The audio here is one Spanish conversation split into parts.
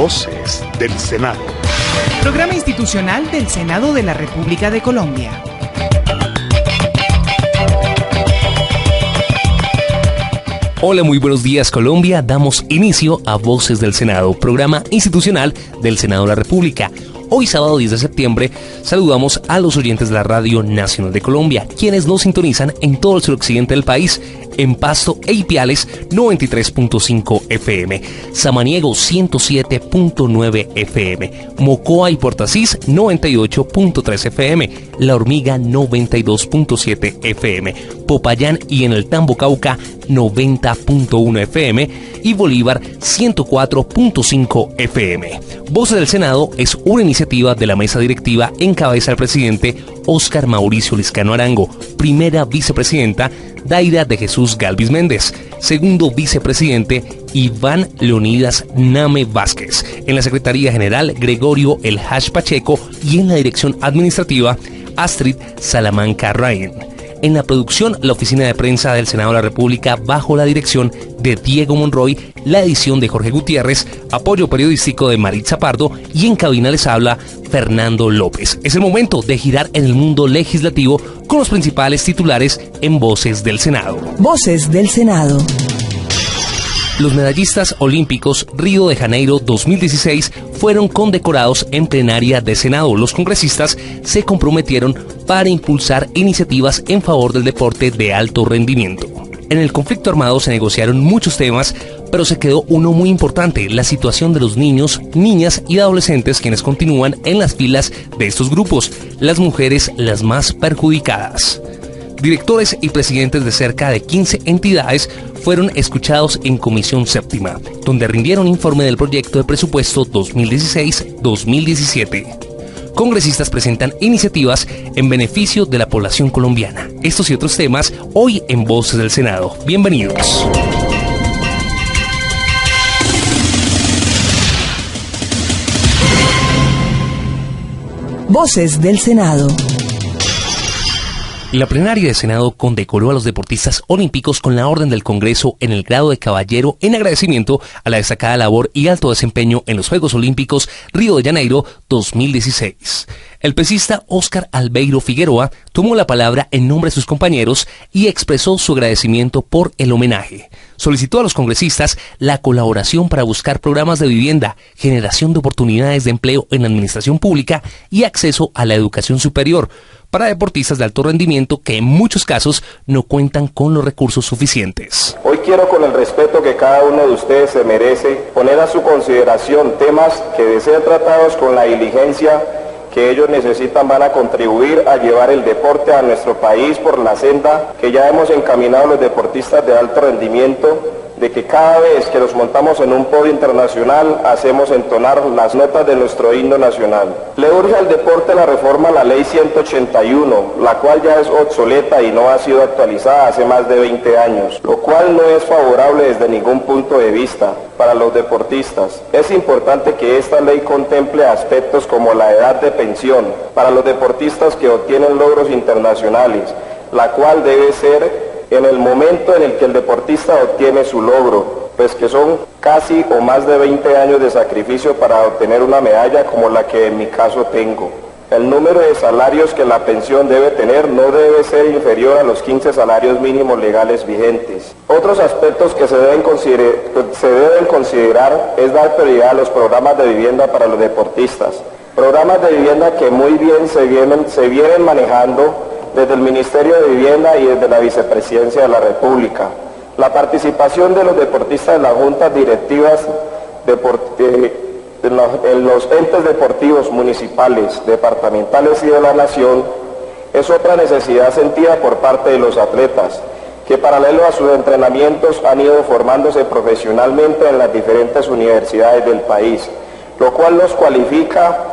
Voces del Senado. Programa institucional del Senado de la República de Colombia. Hola, muy buenos días Colombia. Damos inicio a Voces del Senado, programa institucional del Senado de la República. Hoy sábado 10 de septiembre saludamos a los oyentes de la Radio Nacional de Colombia, quienes nos sintonizan en todo el suroccidente del país, en Pasto e Ipiales 93.5 FM, Samaniego 107.9 FM, Mocoa y Portasís 98.3 FM, La Hormiga 92.7 FM, Popayán y en el Tambo Cauca 90.1 FM y Bolívar 104.5 FM. Voces del Senado es una iniciativa de la mesa directiva en cabeza del presidente Óscar Mauricio Liscano Arango, primera vicepresidenta Daira de Jesús Galvis Méndez, segundo vicepresidente Iván Leonidas Name Vázquez, en la Secretaría General Gregorio El Hash Pacheco y en la dirección administrativa Astrid Salamanca Ryan. En la producción, la oficina de prensa del Senado de la República bajo la dirección de Diego Monroy, la edición de Jorge Gutiérrez, apoyo periodístico de Maritza Pardo y en cabina les habla Fernando López. Es el momento de girar en el mundo legislativo con los principales titulares en Voces del Senado. Voces del Senado. Los medallistas olímpicos Río de Janeiro 2016 fueron condecorados en plenaria de Senado. Los congresistas se comprometieron para impulsar iniciativas en favor del deporte de alto rendimiento. En el conflicto armado se negociaron muchos temas, pero se quedó uno muy importante: la situación de los niños, niñas y adolescentes quienes continúan en las filas de estos grupos, las mujeres las más perjudicadas. Directores y presidentes de cerca de 15 entidades fueron escuchados en Comisión Séptima, donde rindieron informe del proyecto de presupuesto 2016-2017. Congresistas presentan iniciativas en beneficio de la población colombiana. Estos y otros temas hoy en Voces del Senado. Bienvenidos. Voces del Senado. La plenaria del Senado condecoró a los deportistas olímpicos con la Orden del Congreso en el grado de caballero en agradecimiento a la destacada labor y alto desempeño en los Juegos Olímpicos Río de Janeiro 2016. El pesista Óscar Albeiro Figueroa tomó la palabra en nombre de sus compañeros y expresó su agradecimiento por el homenaje. Solicitó a los congresistas la colaboración para buscar programas de vivienda, generación de oportunidades de empleo en la administración pública y acceso a la educación superior para deportistas de alto rendimiento que en muchos casos no cuentan con los recursos suficientes. Hoy quiero, con el respeto que cada uno de ustedes se merece, poner a su consideración temas que, de ser tratados con la diligencia que ellos necesitan, van a contribuir a llevar el deporte a nuestro país por la senda que ya hemos encaminado los deportistas de alto rendimiento, de que cada vez que nos montamos en un podio internacional hacemos entonar las notas de nuestro himno nacional. Le urge al deporte la reforma a la Ley 181, la cual ya es obsoleta y no ha sido actualizada hace más de 20 años, lo cual no es favorable desde ningún punto de vista para los deportistas. Es importante que esta ley contemple aspectos como la edad de pensión para los deportistas que obtienen logros internacionales, la cual debe ser en el momento en el que el deportista obtiene su logro, pues que son casi o más de 20 años de sacrificio para obtener una medalla como la que en mi caso tengo. El número de salarios que la pensión debe tener no debe ser inferior a los 15 salarios mínimos legales vigentes. Otros aspectos que se deben considerar es dar prioridad a los programas de vivienda para los deportistas. Programas de vivienda que muy bien se vienen manejando desde el Ministerio de Vivienda y desde la Vicepresidencia de la República. La participación de los deportistas en las juntas directivas en los entes deportivos municipales, departamentales y de la nación es otra necesidad sentida por parte de los atletas, que paralelo a sus entrenamientos han ido formándose profesionalmente en las diferentes universidades del país, lo cual los cualifica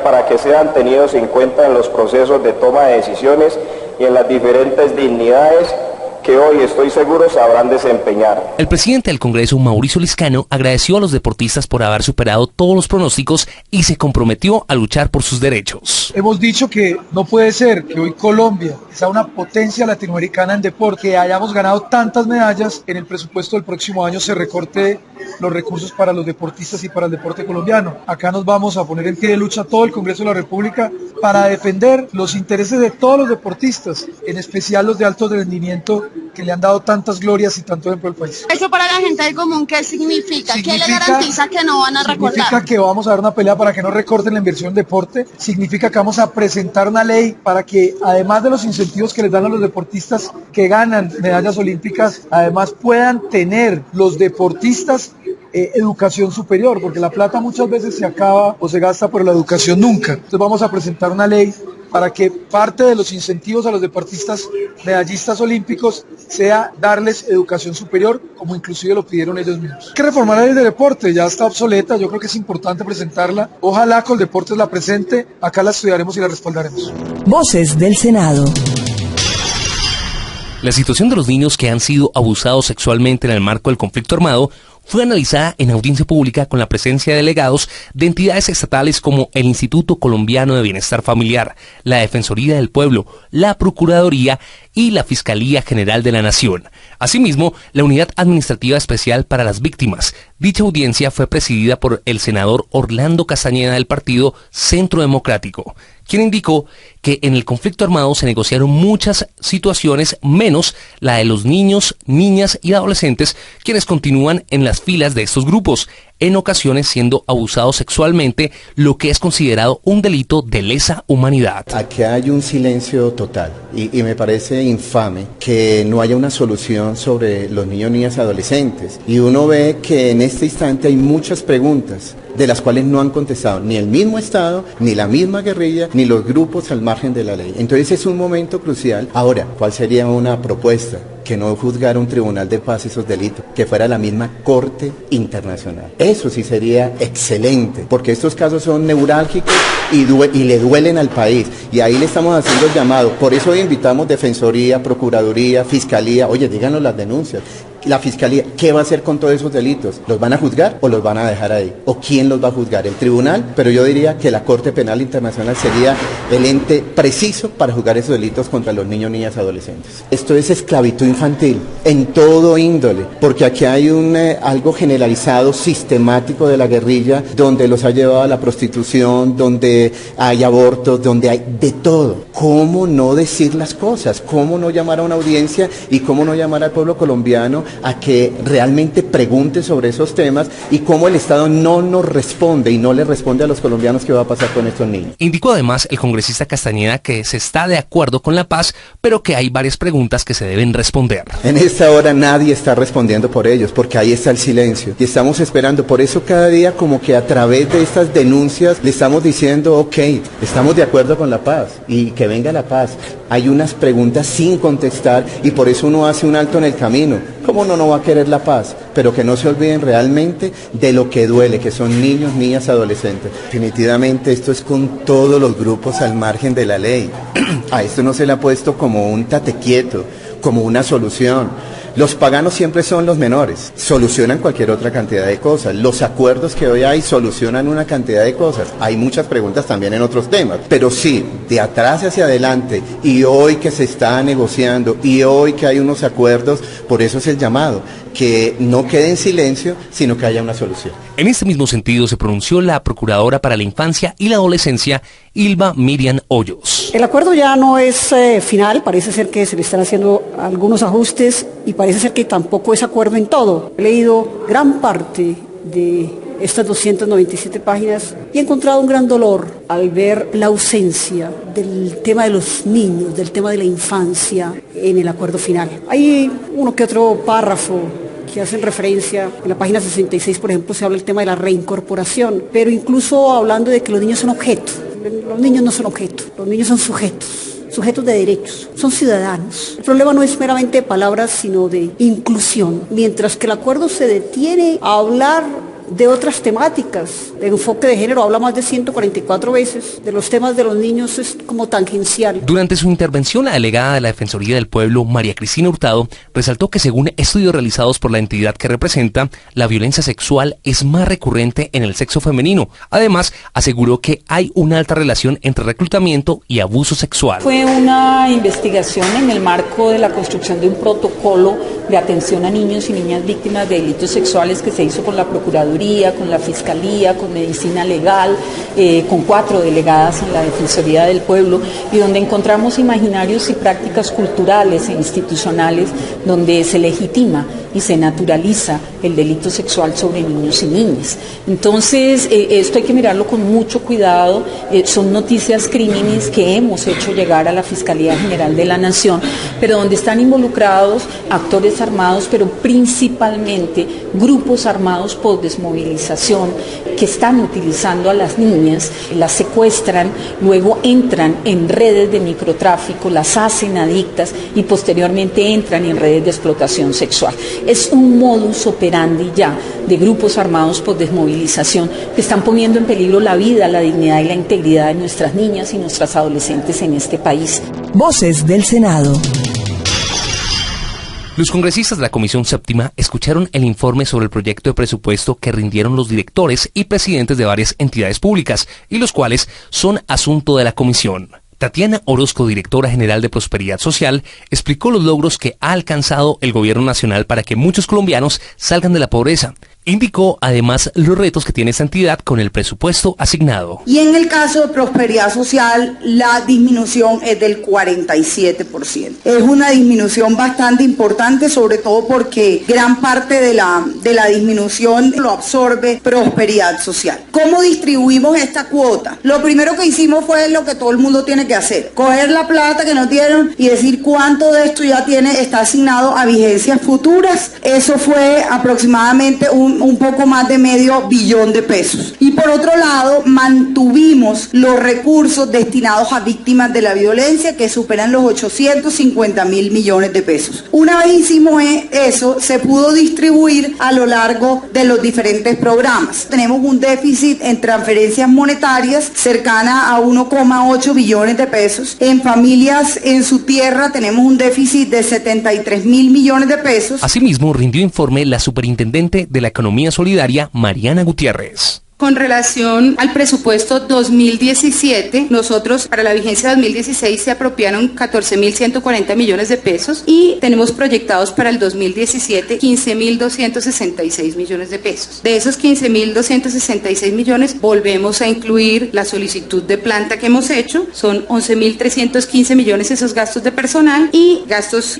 para que sean tenidos en cuenta en los procesos de toma de decisiones y en las diferentes dignidades que hoy estoy seguro sabrán desempeñar. El presidente del Congreso, Mauricio Liscano, agradeció a los deportistas por haber superado todos los pronósticos y se comprometió a luchar por sus derechos. Hemos dicho que no puede ser que hoy Colombia sea una potencia latinoamericana en deporte, que hayamos ganado tantas medallas, en el presupuesto del próximo año se recorte los recursos para los deportistas y para el deporte colombiano. Acá nos vamos a poner en pie de lucha todo el Congreso de la República para defender los intereses de todos los deportistas, en especial los de alto rendimiento que le han dado tantas glorias y tanto ejemplo al país. Eso para la gente del común, ¿qué significa? ¿Qué le garantiza que no van a recortar? Significa que vamos a dar una pelea para que no recorten la inversión en deporte, significa que vamos a presentar una ley para que además de los incentivos que les dan a los deportistas que ganan medallas olímpicas, además puedan tener los deportistas educación superior, porque la plata muchas veces se acaba o se gasta, pero la educación nunca. Entonces vamos a presentar una ley para que parte de los incentivos a los deportistas medallistas olímpicos sea darles educación superior, como inclusive lo pidieron ellos mismos. Hay que reformar la ley de deporte, ya está obsoleta, yo creo que es importante presentarla. Ojalá Coldeportes la presente, acá la estudiaremos y la respaldaremos. Voces del Senado. La situación de los niños que han sido abusados sexualmente en el marco del conflicto armado fue analizada en audiencia pública con la presencia de delegados de entidades estatales como el Instituto Colombiano de Bienestar Familiar, la Defensoría del Pueblo, la Procuraduría y la Fiscalía General de la Nación. Asimismo, la Unidad Administrativa Especial para las Víctimas. Dicha audiencia fue presidida por el senador Orlando Castañeda del partido Centro Democrático, quien indicó que en el conflicto armado se negociaron muchas situaciones, menos la de los niños, niñas y adolescentes, quienes continúan en las filas de estos grupos, en ocasiones siendo abusados sexualmente, lo que es considerado un delito de lesa humanidad. Aquí hay un silencio total y me parece infame que no haya una solución sobre los niños, niñas y adolescentes. Y uno ve que en este instante hay muchas preguntas de las cuales no han contestado ni el mismo Estado, ni la misma guerrilla, ni los grupos al margen de la ley. Entonces es un momento crucial. Ahora, ¿cuál sería una propuesta? Que no juzgara un tribunal de paz esos delitos, que fuera la misma Corte Internacional. Eso sí sería excelente, porque estos casos son neurálgicos y le duelen al país. Y ahí le estamos haciendo el llamado. Por eso hoy invitamos Defensoría, Procuraduría, Fiscalía. Oye, díganos las denuncias. La Fiscalía, ¿qué va a hacer con todos esos delitos? ¿Los van a juzgar o los van a dejar ahí? ¿O quién los va a juzgar? ¿El tribunal? Pero yo diría que la Corte Penal Internacional sería el ente preciso para juzgar esos delitos contra los niños, niñas y adolescentes. Esto es esclavitud infantil, en todo índole, porque aquí hay algo generalizado, sistemático de la guerrilla, donde los ha llevado a la prostitución, donde hay abortos, donde hay de todo. ¿Cómo no decir las cosas? ¿Cómo no llamar a una audiencia y cómo no llamar al pueblo colombiano a que realmente pregunte sobre esos temas y cómo el Estado no nos responde y no le responde a los colombianos qué va a pasar con estos niños? Indicó además el congresista Castañeda que se está de acuerdo con la paz, pero que hay varias preguntas que se deben responder. En esta hora nadie está respondiendo por ellos, porque ahí está el silencio y estamos esperando. Por eso cada día como que a través de estas denuncias le estamos diciendo, ok, estamos de acuerdo con la paz y que venga la paz. Hay unas preguntas sin contestar y por eso uno hace un alto en el camino. ¿Cómo uno no va a querer la paz? Pero que no se olviden realmente de lo que duele, que son niños, niñas, adolescentes. Definitivamente esto es con todos los grupos al margen de la ley. A esto no se le ha puesto como un tate quieto, como una solución. Los paganos siempre son los menores, solucionan cualquier otra cantidad de cosas. Los acuerdos que hoy hay solucionan una cantidad de cosas. Hay muchas preguntas también en otros temas, pero sí, de atrás hacia adelante, y hoy que se está negociando, y hoy que hay unos acuerdos, por eso es el llamado, que no quede en silencio, sino que haya una solución. En este mismo sentido se pronunció la Procuradora para la Infancia y la Adolescencia, Ilva Miriam Hoyos. El acuerdo ya no es final, parece ser que se le están haciendo algunos ajustes y parece ser que tampoco es acuerdo en todo. He leído gran parte de estas 297 páginas y he encontrado un gran dolor al ver la ausencia del tema de los niños, del tema de la infancia en el acuerdo final. Hay uno que otro párrafo que hacen referencia, en la página 66 por ejemplo se habla del tema de la reincorporación, pero incluso hablando de que los niños son objetos. Los niños no son objetos, los niños son sujetos de derechos, son ciudadanos. El problema no es meramente de palabras, sino de inclusión. Mientras que el acuerdo se detiene a hablar de otras temáticas, enfoque de género habla más de 144 veces. De los temas de los niños es como tangencial. Durante su intervención, la delegada de la Defensoría del Pueblo, María Cristina Hurtado, resaltó que según estudios realizados por la entidad que representa, la violencia sexual es más recurrente en el sexo femenino. Además, aseguró que hay una alta relación entre reclutamiento y abuso sexual. Fue una investigación en el marco de la construcción de un protocolo de atención a niños y niñas víctimas de delitos sexuales que se hizo con la Procuraduría, con la Fiscalía, con Medicina Legal, con 4 delegadas en la Defensoría del Pueblo, y donde encontramos imaginarios y prácticas culturales e institucionales donde se legitima y se naturaliza el delito sexual sobre niños y niñas. Entonces, esto hay que mirarlo con mucho cuidado. Son noticias crímenes que hemos hecho llegar a la Fiscalía General de la Nación, pero donde están involucrados actores armados, pero principalmente grupos armados por desmovilización que están utilizando a las niñas, las secuestran, luego entran en redes de microtráfico, las hacen adictas y posteriormente entran en redes de explotación sexual. Es un modus operandi ya de grupos armados por desmovilización que están poniendo en peligro la vida, la dignidad y la integridad de nuestras niñas y nuestras adolescentes en este país. Voces del Senado. Los congresistas de la Comisión Séptima escucharon el informe sobre el proyecto de presupuesto que rindieron los directores y presidentes de varias entidades públicas, y los cuales son asunto de la comisión. Tatiana Orozco, directora general de Prosperidad Social, explicó los logros que ha alcanzado el gobierno nacional para que muchos colombianos salgan de la pobreza. Indicó además los retos que tiene esta entidad con el presupuesto asignado. Y en el caso de Prosperidad Social, la disminución es del 47%. Es una disminución bastante importante, sobre todo porque gran parte de la disminución lo absorbe Prosperidad Social. ¿Cómo distribuimos esta cuota? Lo primero que hicimos fue lo que todo el mundo tiene que hacer: coger la plata que nos dieron y decir cuánto de esto ya está asignado a vigencias futuras. Eso fue aproximadamente un poco más de $500 millones de pesos. Y por otro lado, mantuvimos los recursos destinados a víctimas de la violencia, que superan los 850.000 millones de pesos. Una vez hicimos eso, se pudo distribuir a lo largo de los diferentes programas. Tenemos un déficit en transferencias monetarias cercana a 1,8 billones de pesos. En familias en su tierra tenemos un déficit de 73.000 millones de pesos. Asimismo, rindió informe la superintendente de la Economía Solidaria, Mariana Gutiérrez. Con relación al presupuesto 2017, nosotros para la vigencia 2016 se apropiaron 14.140 millones de pesos y tenemos proyectados para el 2017 15.266 millones de pesos. De esos 15.266 millones volvemos a incluir la solicitud de planta que hemos hecho, son 11.315 millones esos gastos de personal, y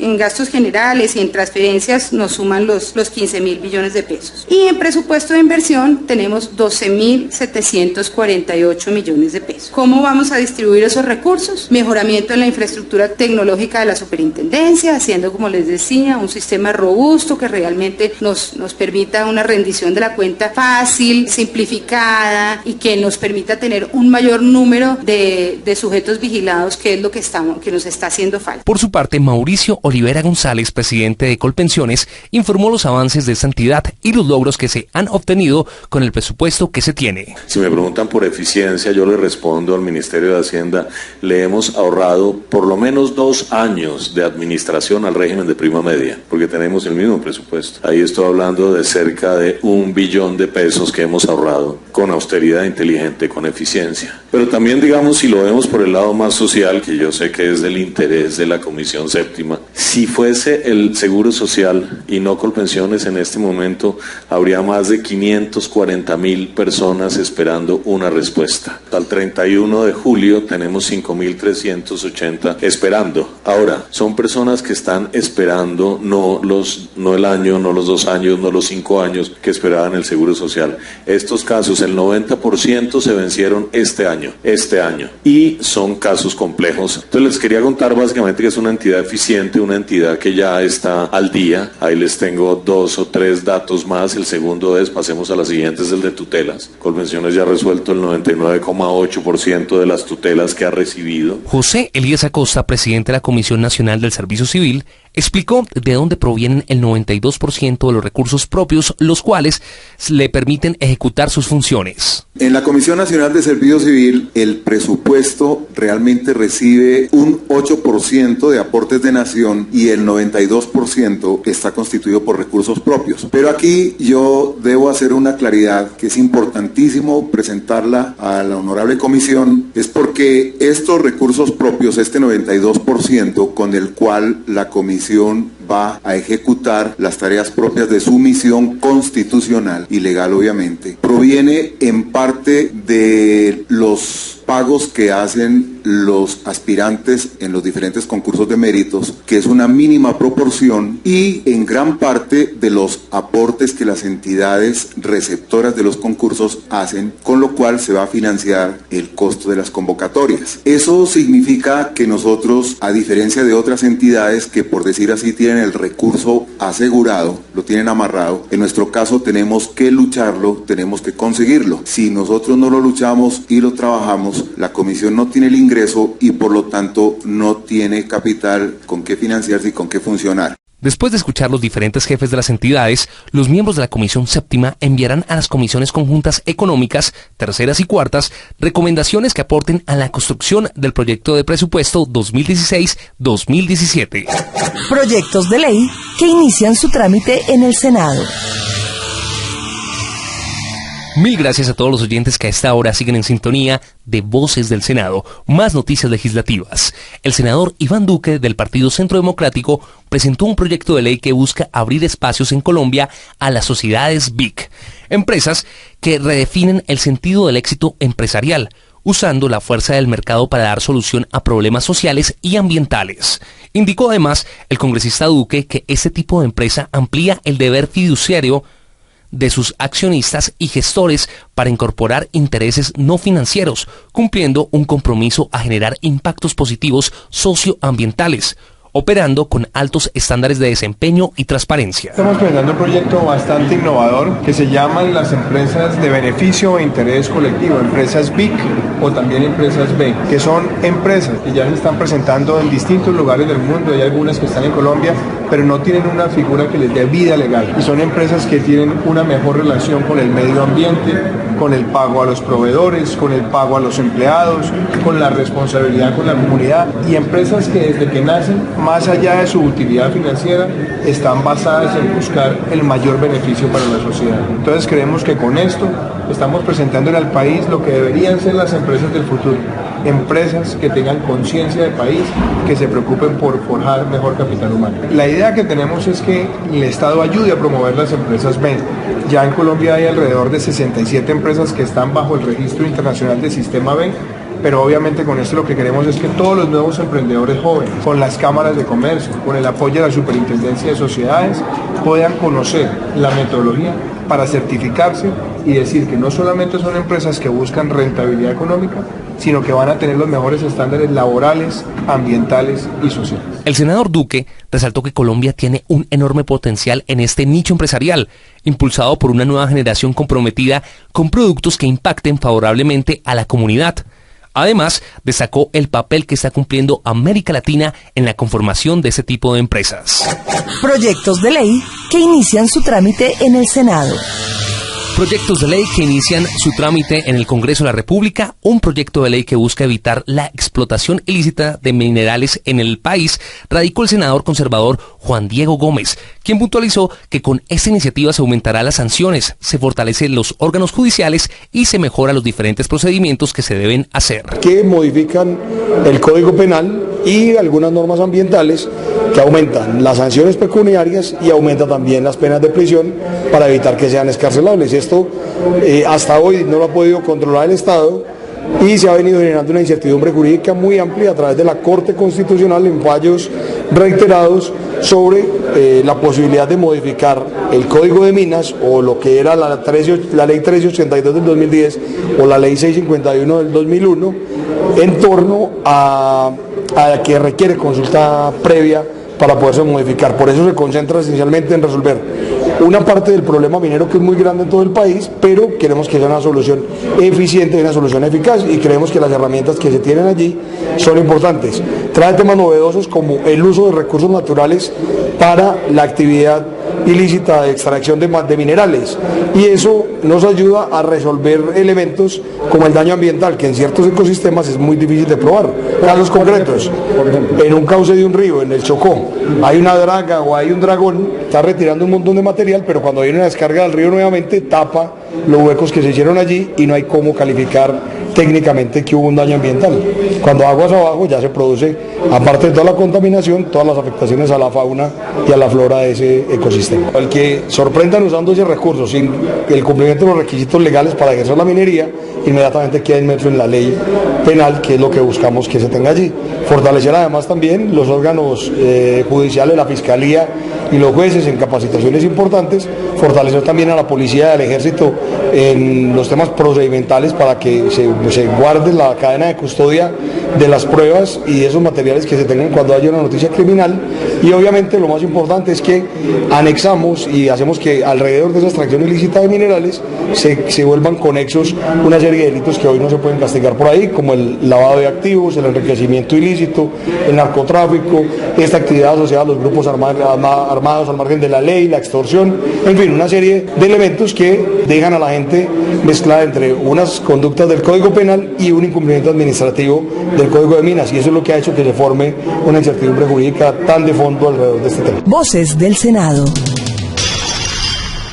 en gastos generales y en transferencias nos suman los 15.000 millones de pesos. Y en presupuesto de inversión tenemos 12.748 millones de pesos. ¿Cómo vamos a distribuir esos recursos? Mejoramiento en la infraestructura tecnológica de la superintendencia, haciendo, como les decía, un sistema robusto que realmente nos permita una rendición de la cuenta fácil, simplificada, y que nos permita tener un mayor número de sujetos vigilados, que es lo que nos está haciendo falta. Por su parte, Mauricio Olivera González, presidente de Colpensiones, informó los avances de esta entidad y los logros que se han obtenido con el presupuesto que se tiene. Si me preguntan por eficiencia, yo le respondo al Ministerio de Hacienda: le hemos ahorrado por lo menos 2 años de administración al régimen de prima media, porque tenemos el mismo presupuesto. Ahí estoy hablando de cerca de 1 billón de pesos que hemos ahorrado con austeridad inteligente, con eficiencia. Pero también, digamos, si lo vemos por el lado más social, que yo sé que es del interés de la Comisión Séptima, si fuese el Seguro Social y no Colpensiones, en este momento habría más de 540.000 personas esperando una respuesta. Al 31 de julio tenemos 5.380 esperando. Ahora, son personas que están esperando no el año, no los 2 años, no los 5 años que esperaban el Seguro Social. Estos casos, el 90% se vencieron este año, y son casos complejos. Entonces les quería contar básicamente que es una entidad eficiente, una entidad que ya está al día. Ahí les tengo 2 o 3 datos más. El segundo es, pasemos a la siguiente, es el de tutelas. Colpensiones ya ha resuelto el 99,8% de las tutelas que ha recibido. José Elías Acosta, presidente de la Comisión Nacional del Servicio Civil, explicó de dónde provienen el 92% de los recursos propios, los cuales le permiten ejecutar sus funciones. En la Comisión Nacional de Servicio Civil, el presupuesto realmente recibe un 8% de aportes de nación y el 92% está constituido por recursos propios. Pero aquí yo debo hacer una claridad que es importantísimo presentarla a la honorable comisión, es porque estos recursos propios, este 92% con el cual la comisión va a ejecutar las tareas propias de su misión constitucional y legal, obviamente, proviene en parte de los pagos que hacen los aspirantes en los diferentes concursos de méritos, que es una mínima proporción, y en gran parte de los aportes que las entidades receptoras de los concursos hacen, con lo cual se va a financiar el costo de las convocatorias. Eso significa que nosotros, a diferencia de otras entidades que, por decir así, tienen el recurso asegurado, lo tienen amarrado, en nuestro caso tenemos que lucharlo, tenemos que conseguirlo. Si nosotros no lo luchamos y lo trabajamos, la comisión no tiene el ingreso y por lo tanto no tiene capital con qué financiarse y con qué funcionar. Después de escuchar los diferentes jefes de las entidades, los miembros de la Comisión Séptima enviarán a las comisiones conjuntas económicas, terceras y cuartas, recomendaciones que aporten a la construcción del proyecto de presupuesto 2016-2017. Proyectos de ley que inician su trámite en el Senado. Mil gracias a todos los oyentes que a esta hora siguen en sintonía de Voces del Senado. Más noticias legislativas. El senador Iván Duque, del Partido Centro Democrático, presentó un proyecto de ley que busca abrir espacios en Colombia a las sociedades BIC, empresas que redefinen el sentido del éxito empresarial, usando la fuerza del mercado para dar solución a problemas sociales y ambientales. Indicó además el congresista Duque que este tipo de empresa amplía el deber fiduciario de sus accionistas y gestores para incorporar intereses no financieros, cumpliendo un compromiso a generar impactos positivos socioambientales, operando con altos estándares de desempeño y transparencia. Estamos presentando un proyecto bastante innovador que se llaman las empresas de beneficio e interés colectivo, empresas BIC o también empresas B, que son empresas que ya se están presentando en distintos lugares del mundo. Hay algunas que están en Colombia, pero no tienen una figura que les dé vida legal, y son empresas que tienen una mejor relación con el medio ambiente, con el pago a los proveedores, con el pago a los empleados, con la responsabilidad con la comunidad, y empresas que desde que nacen, más allá de su utilidad financiera, están basadas en buscar el mayor beneficio para la sociedad. Entonces creemos que con esto estamos presentándole al país lo que deberían ser las empresas del futuro. Empresas que tengan conciencia de país, que se preocupen por forjar mejor capital humano. La idea que tenemos es que el Estado ayude a promover las empresas B. Ya en Colombia hay alrededor de 67 empresas que están bajo el registro internacional del sistema B, pero obviamente con esto lo que queremos es que todos los nuevos emprendedores jóvenes, con las cámaras de comercio, con el apoyo de la Superintendencia de Sociedades, puedan conocer la metodología para certificarse y decir que no solamente son empresas que buscan rentabilidad económica, sino que van a tener los mejores estándares laborales, ambientales y sociales. El senador Duque resaltó que Colombia tiene un enorme potencial en este nicho empresarial, impulsado por una nueva generación comprometida con productos que impacten favorablemente a la comunidad. Además, destacó el papel que está cumpliendo América Latina en la conformación de ese tipo de empresas. Proyectos de ley que inician su trámite en el Senado. Proyectos de ley que inician su trámite en el Congreso de la República. Un proyecto de ley que busca evitar la explotación ilícita de minerales en el país, radicó el senador conservador Juan Diego Gómez, quien puntualizó que con esta iniciativa se aumentará las sanciones, se fortalecen los órganos judiciales y se mejora los diferentes procedimientos que se deben hacer. Que modifican el Código Penal y algunas normas ambientales que aumentan las sanciones pecuniarias y aumenta también las penas de prisión para evitar que sean excarcelables. Esto hasta hoy no lo ha podido controlar el Estado y se ha venido generando una incertidumbre jurídica muy amplia a través de la Corte Constitucional en fallos reiterados sobre la posibilidad de modificar el Código de Minas o lo que era la Ley 1382 del 2010 o la Ley 651 del 2001 en torno a que requiere consulta previa para poderse modificar. Por eso se concentra esencialmente en resolver una parte del problema minero que es muy grande en todo el país, pero queremos que sea una solución eficiente y una solución eficaz, y creemos que las herramientas que se tienen allí son importantes. Trae temas novedosos como el uso de recursos naturales para la actividad ilícita de extracción de minerales, y eso nos ayuda a resolver elementos como el daño ambiental, que en ciertos ecosistemas es muy difícil de probar. Casos concretos: en un cauce de un río, en el Chocó, hay una draga o hay un dragón, está retirando un montón de material, pero cuando viene una descarga del río nuevamente tapa los huecos que se hicieron allí y no hay cómo calificar técnicamente que hubo un daño ambiental. Cuando aguas abajo ya se produce, aparte de toda la contaminación, todas las afectaciones a la fauna y a la flora de ese ecosistema. El que sorprendan usando ese recurso sin el cumplimiento de los requisitos legales para ejercer la minería, inmediatamente queda inmerso en la ley penal, que es lo que buscamos que se tenga allí. Fortalecer además también los órganos judiciales, la Fiscalía y los jueces en capacitaciones importantes, fortalecer también a la policía y al ejército en los temas procedimentales para que se guarde la cadena de custodia de las pruebas y de esos materiales que se tengan cuando haya una noticia criminal. Y obviamente lo más importante es que anexamos y hacemos que alrededor de esa extracción ilícita de minerales se vuelvan conexos una serie de delitos que hoy no se pueden castigar por ahí, como el lavado de activos, el enriquecimiento ilícito, el narcotráfico, esta actividad asociada a los grupos armados al margen de la ley, la extorsión, en fin, una serie de elementos que dejan a la gente mezclada entre unas conductas del Código Penal y un incumplimiento administrativo del Código de Minas, y eso es lo que ha hecho que se forme una incertidumbre jurídica tan de fondo alrededor de este tema. Voces del Senado.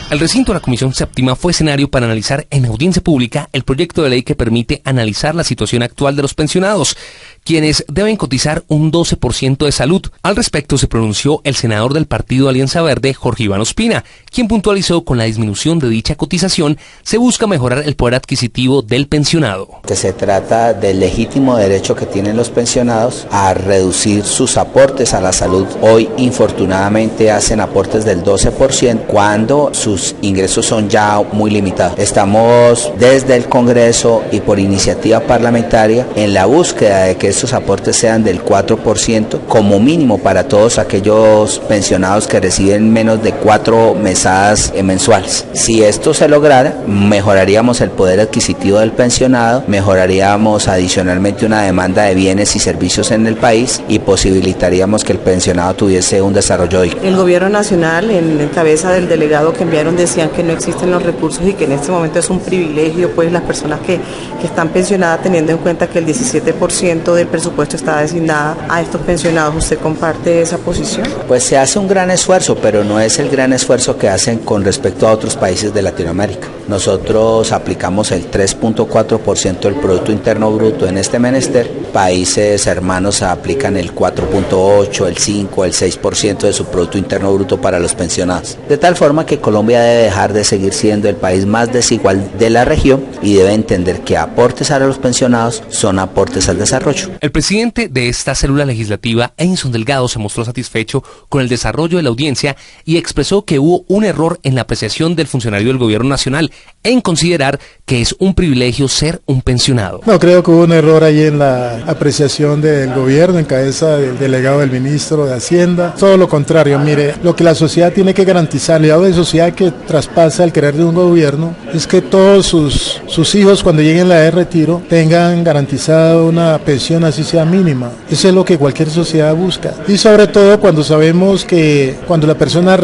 El recinto de la Comisión Séptima fue escenario para analizar en audiencia pública el proyecto de ley que permite analizar la situación actual de los pensionados, quienes deben cotizar un 12% de salud. Al respecto se pronunció el senador del Partido Alianza Verde, Jorge Iván Ospina, quien puntualizó con la disminución de dicha cotización se busca mejorar el poder adquisitivo del pensionado. Se trata del legítimo derecho que tienen los pensionados a reducir sus aportes a la salud. Hoy, infortunadamente, hacen aportes del 12% cuando sus ingresos son ya muy limitados. Estamos desde el Congreso y por iniciativa parlamentaria en la búsqueda de que estos aportes sean del 4% como mínimo para todos aquellos pensionados que reciben menos de 4 mesadas mensuales. Si esto se lograra, mejoraríamos el poder adquisitivo del pensionado, mejoraríamos adicionalmente una demanda de bienes y servicios en el país y posibilitaríamos que el pensionado tuviese un desarrollo digno. El gobierno nacional, en cabeza del delegado que enviaron, decían que no existen los recursos y que en este momento es un privilegio pues las personas que están pensionadas, teniendo en cuenta que el 17% del presupuesto está designado a estos pensionados. ¿Usted comparte esa posición? Pues se hace un gran esfuerzo, pero no es el gran esfuerzo que hacen con respecto a otros países de Latinoamérica. Nosotros aplicamos el 3.4% del Producto Interno Bruto en este menester. Países hermanos aplican el 4.8%, el 5%, el 6% de su Producto Interno Bruto para los pensionados. De tal forma que Colombia debe dejar de seguir siendo el país más desigual de la región y debe entender que aportes a los pensionados son aportes al desarrollo. El presidente de esta célula legislativa, Edinson Delgado, se mostró satisfecho con el desarrollo de la audiencia y expresó que hubo un error en la apreciación del funcionario del gobierno nacional en considerar que es un privilegio ser un pensionado. No, creo que hubo un error ahí en la apreciación del gobierno en cabeza del delegado del ministro de Hacienda. Todo lo contrario, mire, lo que la sociedad tiene que garantizar, el lado de sociedad que traspasa el querer de un gobierno, es que todos sus hijos cuando lleguen a la edad de retiro tengan garantizada una pensión así sea mínima. Eso es lo que cualquier sociedad busca. Y sobre todo cuando sabemos que cuando la persona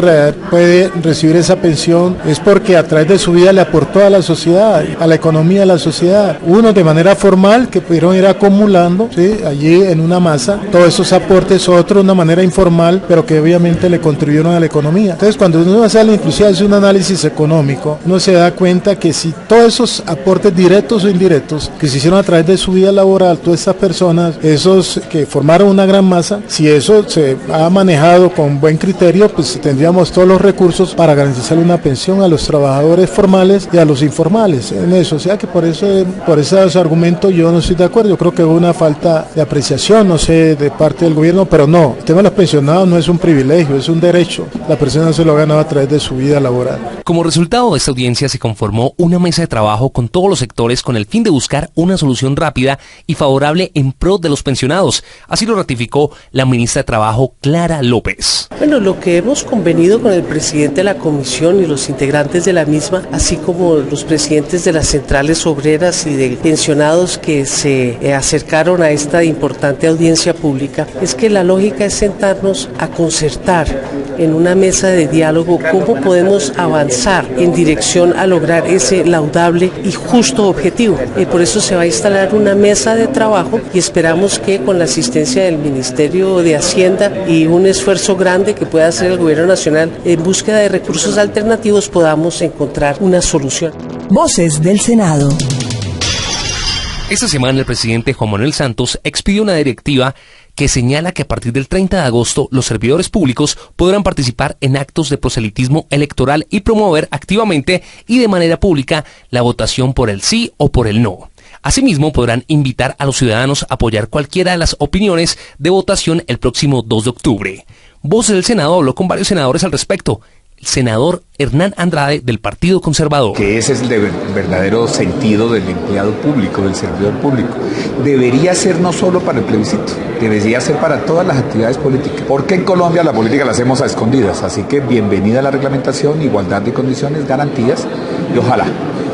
puede recibir esa pensión es porque a través de su vida le aportó a la sociedad, a la economía de la sociedad. Unos de manera formal que pudieron ir acumulando, ¿sí?, allí en una masa todos esos aportes, otros de una manera informal, pero que obviamente le contribuyeron a la economía. Entonces cuando uno hace inclusive hace un análisis económico, uno se da cuenta que si todos esos aportes directos o indirectos que se hicieron a través de su vida laboral, todas estas personas, esos que formaron una gran masa, si eso se ha manejado con buen criterio, pues tendríamos todos los recursos para garantizar una pensión a los trabajadores formales y a los informales en eso. O sea que por ese argumento yo no estoy de acuerdo. Yo creo que hubo una falta de apreciación, no sé, de parte del gobierno, pero no, el tema de los pensionados no es un privilegio, es un derecho. La persona se lo ha ganado a través de su vida laboral. Como resultado de esta audiencia se conformó una mesa de trabajo con todos los sectores con el fin de buscar una solución rápida y favorable en pro de los pensionados. Así lo ratificó la ministra de Trabajo, Clara López. Bueno, lo que hemos convenido con el presidente de la comisión y los integrantes de la misma, así como los presidentes de las centrales obreras y de pensionados que se acercaron a esta importante audiencia pública, es que la lógica es sentarnos a concertar en una mesa de diálogo cómo podemos avanzar en dirección a lograr ese laudable y justo objetivo. Por eso se va a instalar una mesa de trabajo y esperamos que con la asistencia del Ministerio de Hacienda y un esfuerzo grande que pueda hacer el Gobierno Nacional en búsqueda de recursos alternativos podamos encontrar una solución. Voces del Senado. Esta semana el presidente Juan Manuel Santos expidió una directiva que señala que a partir del 30 de agosto los servidores públicos podrán participar en actos de proselitismo electoral y promover activamente y de manera pública la votación por el sí o por el no. Asimismo, podrán invitar a los ciudadanos a apoyar cualquiera de las opiniones de votación el próximo 2 de octubre. Voces del Senado habló con varios senadores al respecto. El senador Hernán Andrade del Partido Conservador. Que ese es el verdadero sentido del empleado público, del servidor público. Debería ser no solo para el plebiscito, debería ser para todas las actividades políticas. Porque en Colombia la política la hacemos a escondidas, así que bienvenida a la reglamentación, igualdad de condiciones, garantías y ojalá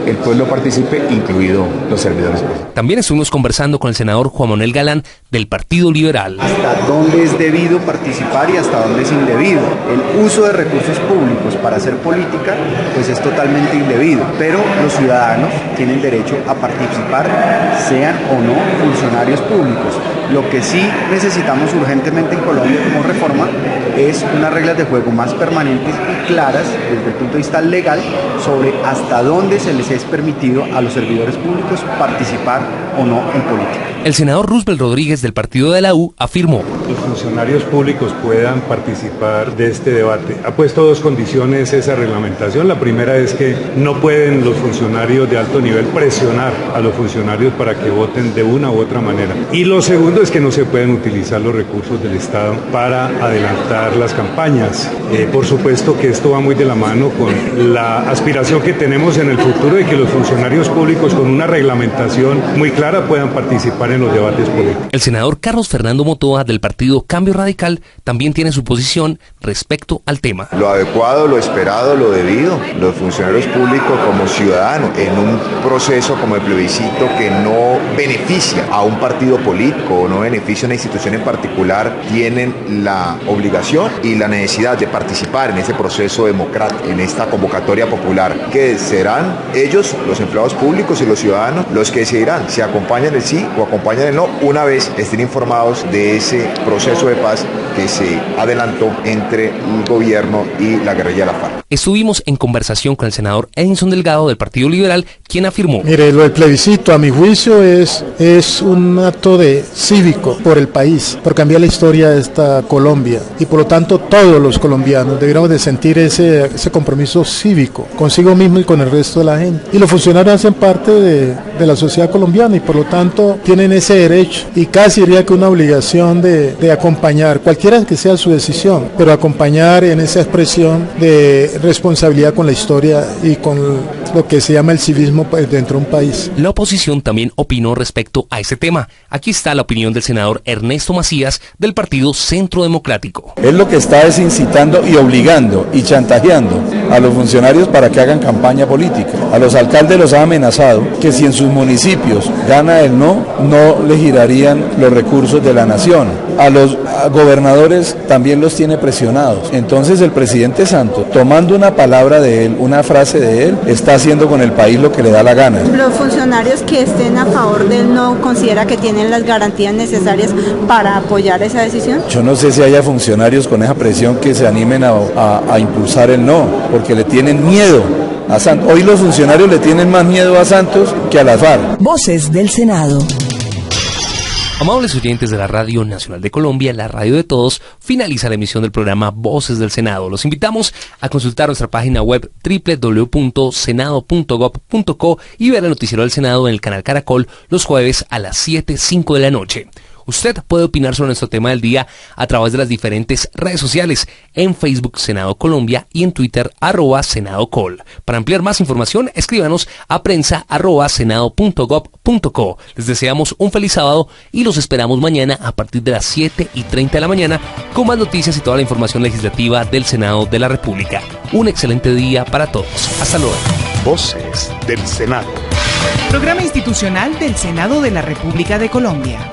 el pueblo participe, incluido los servidores públicos. También estuvimos conversando con el senador Juan Manuel Galán del Partido Liberal. Hasta dónde es debido participar y hasta dónde es indebido. El uso de recursos públicos para hacer política pues es totalmente indebido, pero los ciudadanos tienen derecho a participar, sean o no funcionarios públicos. Lo que sí necesitamos urgentemente en Colombia como reforma es unas reglas de juego más permanentes y claras desde el punto de vista legal sobre hasta dónde se les es permitido a los servidores públicos participar o no en política. El senador Roosevelt Rodríguez del partido de la U afirmó: los funcionarios públicos puedan participar de este debate. Ha puesto dos condiciones esa reglamentación. La primera es que no pueden los funcionarios de alto nivel presionar a los funcionarios para que voten de una u otra manera. Y lo segundo es que no se pueden utilizar los recursos del Estado para adelantar las campañas. Por supuesto que esto va muy de la mano con la aspiración que tenemos en el futuro de que los funcionarios públicos con una reglamentación muy clara puedan participar en los debates políticos. El senador Carlos Fernando Motoa del partido Cambio Radical también tiene su posición respecto al tema. Lo adecuado, lo esperado, lo debido. Los funcionarios públicos como ciudadanos en un proceso como el plebiscito que no beneficia a un partido político o no beneficia a una institución en particular, tienen la obligación y la necesidad de participar en ese proceso democrático, en esta convocatoria popular, que serán ellos, los empleados públicos y los ciudadanos, los que decidirán si acompañan el sí o acompañan el no, una vez estén informados de ese proceso de paz que se adelantó entre el gobierno y la guerrilla de la FARC. Estuvimos en conversación con el senador Edinson Delgado del Partido Liberal, quien afirmó: mire, lo del plebiscito, a mi juicio, es un acto cívico por el país, por cambiar la historia de esta Colombia, y por lo tanto todos los colombianos deberíamos de sentir ese compromiso cívico consigo mismo y con el resto de la gente. Y los funcionarios hacen parte de la sociedad colombiana y por lo tanto tienen ese derecho y casi diría que una obligación de acompañar, cualquiera que sea su decisión, pero acompañar en esa expresión de responsabilidad con la historia y con lo que se llama el civismo dentro de un país. La oposición también opinó respecto a ese tema. Aquí está la opinión del senador Ernesto Macías del Partido Centro Democrático. Él lo que está es incitando y obligando y chantajeando a los funcionarios para que hagan campaña política. A los alcaldes los ha amenazado que si en sus municipios gana el no le girarían los recursos de la nación. A los gobernadores también los tiene presionados. Entonces el presidente Santos, tomando una palabra de él, una frase de él, está haciendo con el país lo que le da la gana. Los funcionarios que estén a favor del no, ¿considera que tienen las garantías necesarias para apoyar esa decisión? Yo no sé si haya funcionarios con esa presión que se animen a impulsar el no, porque le tienen miedo a Santos. Hoy los funcionarios le tienen más miedo a Santos que a las FARC. Voces del Senado. Amables oyentes de la Radio Nacional de Colombia, la radio de todos, finaliza la emisión del programa Voces del Senado. Los invitamos a consultar nuestra página web www.senado.gov.co y ver el noticiero del Senado en el canal Caracol los jueves a las 7:05 de la noche. Usted puede opinar sobre nuestro tema del día a través de las diferentes redes sociales, en Facebook Senado Colombia y en Twitter @SenadoCol. Para ampliar más información, escríbanos a prensa@senado.gov.co. Les deseamos un feliz sábado y los esperamos mañana a partir de las 7:30 de la mañana con más noticias y toda la información legislativa del Senado de la República. Un excelente día para todos. Hasta luego. Voces del Senado. Programa institucional del Senado de la República de Colombia.